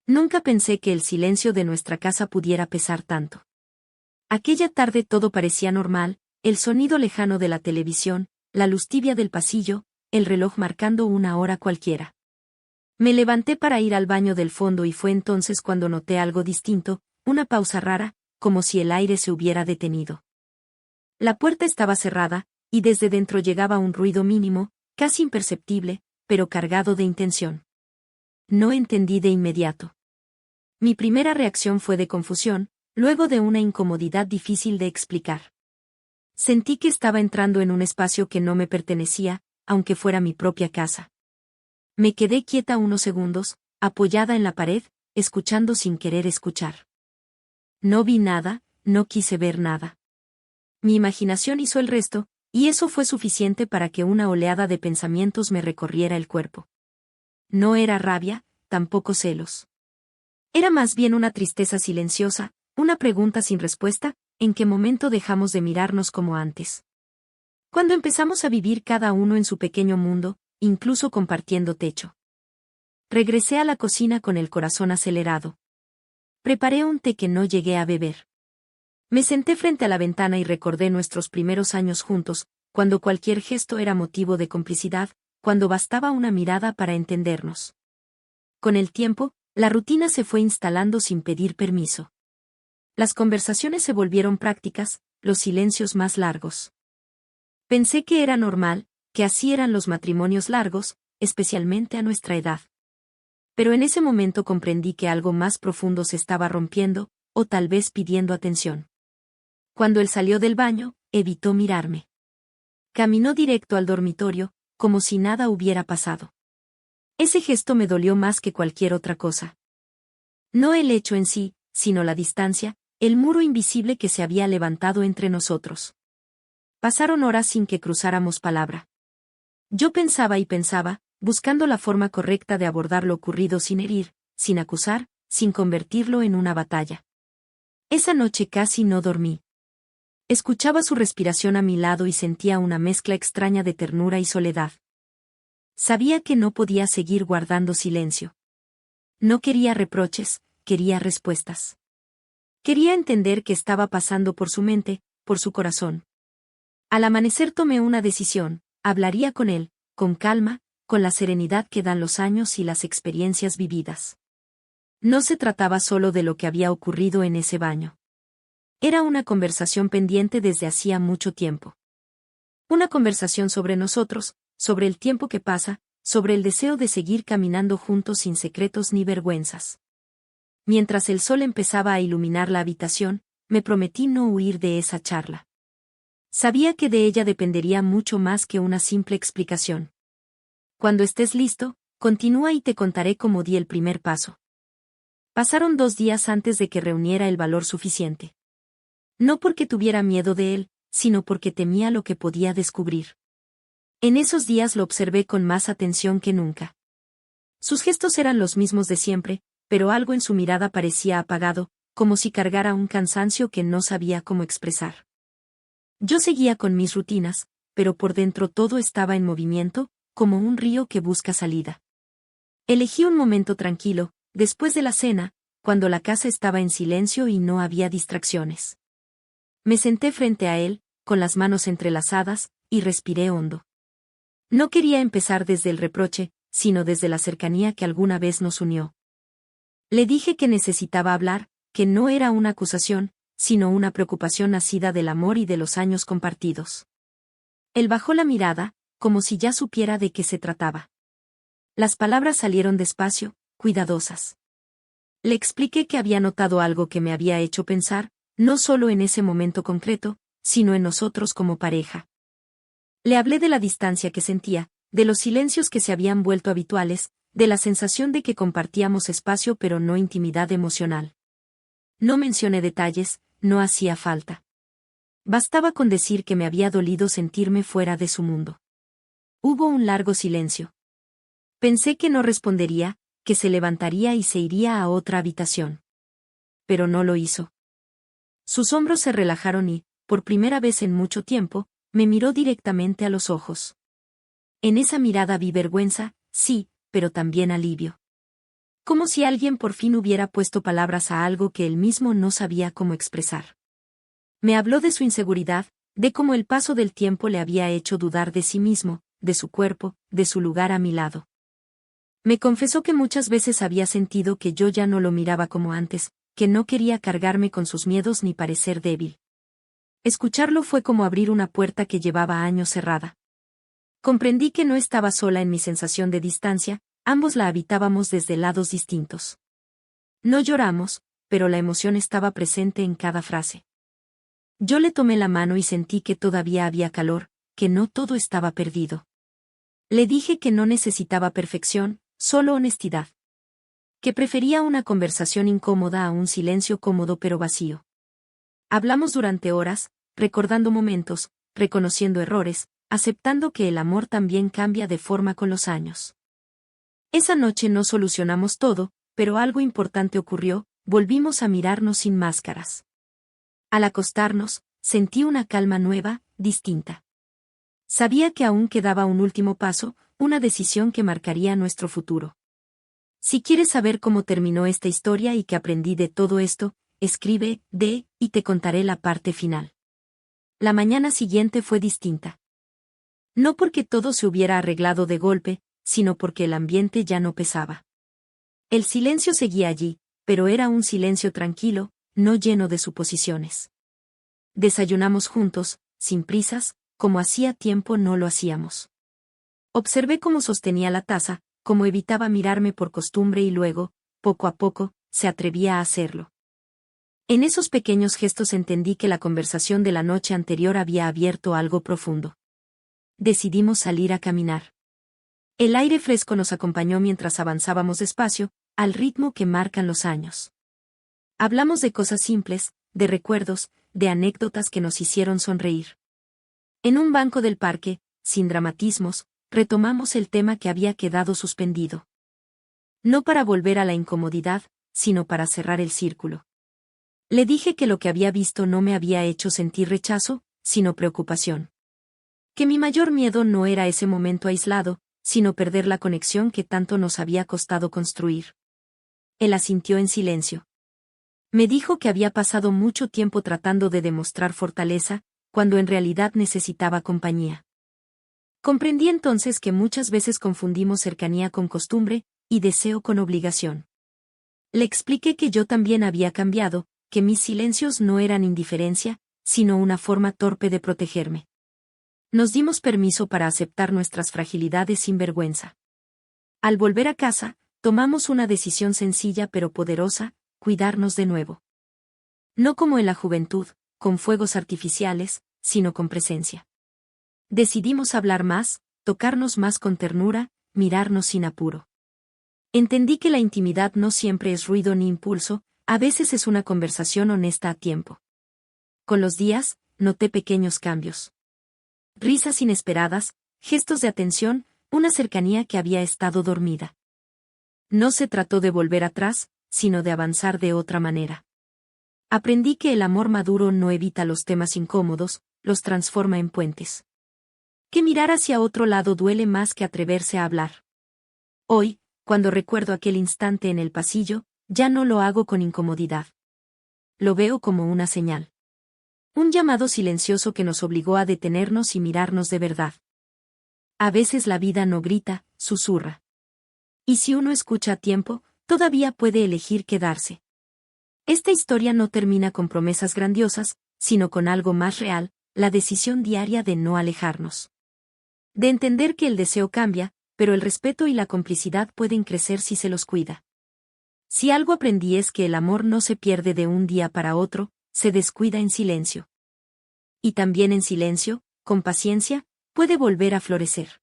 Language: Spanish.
Nunca pensé que el silencio de nuestra casa pudiera pesar tanto. Aquella tarde todo parecía normal, el sonido lejano de la televisión, la luz tibia del pasillo, el reloj marcando una hora cualquiera. Me levanté para ir al baño del fondo y fue entonces cuando noté algo distinto, una pausa rara, como si el aire se hubiera detenido. La puerta estaba cerrada, y desde dentro llegaba un ruido mínimo, casi imperceptible, pero cargado de intención. No entendí de inmediato. Mi primera reacción fue de confusión, luego de una incomodidad difícil de explicar. Sentí que estaba entrando en un espacio que no me pertenecía, aunque fuera mi propia casa. Me quedé quieta unos segundos, apoyada en la pared, escuchando sin querer escuchar. No vi nada, no quise ver nada. Mi imaginación hizo el resto, y eso fue suficiente para que una oleada de pensamientos me recorriera el cuerpo. No era rabia, tampoco celos. Era más bien una tristeza silenciosa, una pregunta sin respuesta, ¿en qué momento dejamos de mirarnos como antes? Cuando empezamos a vivir cada uno en su pequeño mundo, incluso compartiendo techo. Regresé a la cocina con el corazón acelerado. Preparé un té que no llegué a beber. Me senté frente a la ventana y recordé nuestros primeros años juntos, cuando cualquier gesto era motivo de complicidad, cuando bastaba una mirada para entendernos. Con el tiempo, la rutina se fue instalando sin pedir permiso. Las conversaciones se volvieron prácticas, los silencios más largos. Pensé que era normal, que así eran los matrimonios largos, especialmente a nuestra edad. Pero en ese momento comprendí que algo más profundo se estaba rompiendo, o tal vez pidiendo atención. Cuando él salió del baño, evitó mirarme. Caminó directo al dormitorio, como si nada hubiera pasado. Ese gesto me dolió más que cualquier otra cosa. No el hecho en sí, sino la distancia, el muro invisible que se había levantado entre nosotros. Pasaron horas sin que cruzáramos palabra. Yo pensaba y pensaba, buscando la forma correcta de abordar lo ocurrido sin herir, sin acusar, sin convertirlo en una batalla. Esa noche casi no dormí. Escuchaba su respiración a mi lado y sentía una mezcla extraña de ternura y soledad. Sabía que no podía seguir guardando silencio. No quería reproches, quería respuestas. Quería entender qué estaba pasando por su mente, por su corazón. Al amanecer tomé una decisión, hablaría con él, con calma, con la serenidad que dan los años y las experiencias vividas. No se trataba solo de lo que había ocurrido en ese baño. Era una conversación pendiente desde hacía mucho tiempo. Una conversación sobre nosotros, sobre el tiempo que pasa, sobre el deseo de seguir caminando juntos sin secretos ni vergüenzas. Mientras el sol empezaba a iluminar la habitación, me prometí no huir de esa charla. Sabía que de ella dependería mucho más que una simple explicación. Cuando estés listo, continúa y te contaré cómo di el primer paso. Pasaron 2 días antes de que reuniera el valor suficiente. No porque tuviera miedo de él, sino porque temía lo que podía descubrir. En esos días lo observé con más atención que nunca. Sus gestos eran los mismos de siempre, pero algo en su mirada parecía apagado, como si cargara un cansancio que no sabía cómo expresar. Yo seguía con mis rutinas, pero por dentro todo estaba en movimiento, como un río que busca salida. Elegí un momento tranquilo, después de la cena, cuando la casa estaba en silencio y no había distracciones. Me senté frente a él, con las manos entrelazadas, y respiré hondo. No quería empezar desde el reproche, sino desde la cercanía que alguna vez nos unió. Le dije que necesitaba hablar, que no era una acusación, sino una preocupación nacida del amor y de los años compartidos. Él bajó la mirada, como si ya supiera de qué se trataba. Las palabras salieron despacio, cuidadosas. Le expliqué que había notado algo que me había hecho pensar, no solo en ese momento concreto, sino en nosotros como pareja. Le hablé de la distancia que sentía, de los silencios que se habían vuelto habituales, de la sensación de que compartíamos espacio pero no intimidad emocional. No mencioné detalles, no hacía falta. Bastaba con decir que me había dolido sentirme fuera de su mundo. Hubo un largo silencio. Pensé que no respondería, que se levantaría y se iría a otra habitación. Pero no lo hizo. Sus hombros se relajaron y, por primera vez en mucho tiempo, me miró directamente a los ojos. En esa mirada vi vergüenza, sí, pero también alivio. Como si alguien por fin hubiera puesto palabras a algo que él mismo no sabía cómo expresar. Me habló de su inseguridad, de cómo el paso del tiempo le había hecho dudar de sí mismo, de su cuerpo, de su lugar a mi lado. Me confesó que muchas veces había sentido que yo ya no lo miraba como antes, que no quería cargarme con sus miedos ni parecer débil. Escucharlo fue como abrir una puerta que llevaba años cerrada. Comprendí que no estaba sola en mi sensación de distancia, ambos la habitábamos desde lados distintos. No lloramos, pero la emoción estaba presente en cada frase. Yo le tomé la mano y sentí que todavía había calor, que no todo estaba perdido. Le dije que no necesitaba perfección, solo honestidad. Que prefería una conversación incómoda a un silencio cómodo pero vacío. Hablamos durante horas, recordando momentos, reconociendo errores, aceptando que el amor también cambia de forma con los años. Esa noche no solucionamos todo, pero algo importante ocurrió, volvimos a mirarnos sin máscaras. Al acostarnos, sentí una calma nueva, distinta. Sabía que aún quedaba un último paso, una decisión que marcaría nuestro futuro. Si quieres saber cómo terminó esta historia y qué aprendí de todo esto, escribe, y te contaré la parte final. La mañana siguiente fue distinta. No porque todo se hubiera arreglado de golpe, sino porque el ambiente ya no pesaba. El silencio seguía allí, pero era un silencio tranquilo, no lleno de suposiciones. Desayunamos juntos, sin prisas, como hacía tiempo no lo hacíamos. Observé cómo sostenía la taza, cómo evitaba mirarme por costumbre y luego, poco a poco, se atrevía a hacerlo. En esos pequeños gestos entendí que la conversación de la noche anterior había abierto algo profundo. Decidimos salir a caminar. El aire fresco nos acompañó mientras avanzábamos despacio, al ritmo que marcan los años. Hablamos de cosas simples, de recuerdos, de anécdotas que nos hicieron sonreír. En un banco del parque, sin dramatismos, retomamos el tema que había quedado suspendido. No para volver a la incomodidad, sino para cerrar el círculo. Le dije que lo que había visto no me había hecho sentir rechazo, sino preocupación. Que mi mayor miedo no era ese momento aislado, sino perder la conexión que tanto nos había costado construir. Él asintió en silencio. Me dijo que había pasado mucho tiempo tratando de demostrar fortaleza, cuando en realidad necesitaba compañía. Comprendí entonces que muchas veces confundimos cercanía con costumbre, y deseo con obligación. Le expliqué que yo también había cambiado, que mis silencios no eran indiferencia, sino una forma torpe de protegerme. Nos dimos permiso para aceptar nuestras fragilidades sin vergüenza. Al volver a casa, tomamos una decisión sencilla pero poderosa, cuidarnos de nuevo. No como en la juventud, con fuegos artificiales, sino con presencia. Decidimos hablar más, tocarnos más con ternura, mirarnos sin apuro. Entendí que la intimidad no siempre es ruido ni impulso, a veces es una conversación honesta a tiempo. Con los días, noté pequeños cambios. Risas inesperadas, gestos de atención, una cercanía que había estado dormida. No se trató de volver atrás, sino de avanzar de otra manera. Aprendí que el amor maduro no evita los temas incómodos, los transforma en puentes. Que mirar hacia otro lado duele más que atreverse a hablar. Hoy, cuando recuerdo aquel instante en el pasillo, ya no lo hago con incomodidad. Lo veo como una señal. Un llamado silencioso que nos obligó a detenernos y mirarnos de verdad. A veces la vida no grita, susurra. Y si uno escucha a tiempo, todavía puede elegir quedarse. Esta historia no termina con promesas grandiosas, sino con algo más real, la decisión diaria de no alejarnos. De entender que el deseo cambia, pero el respeto y la complicidad pueden crecer si se los cuida. Si algo aprendí es que el amor no se pierde de un día para otro, se descuida en silencio. Y también en silencio, con paciencia, puede volver a florecer.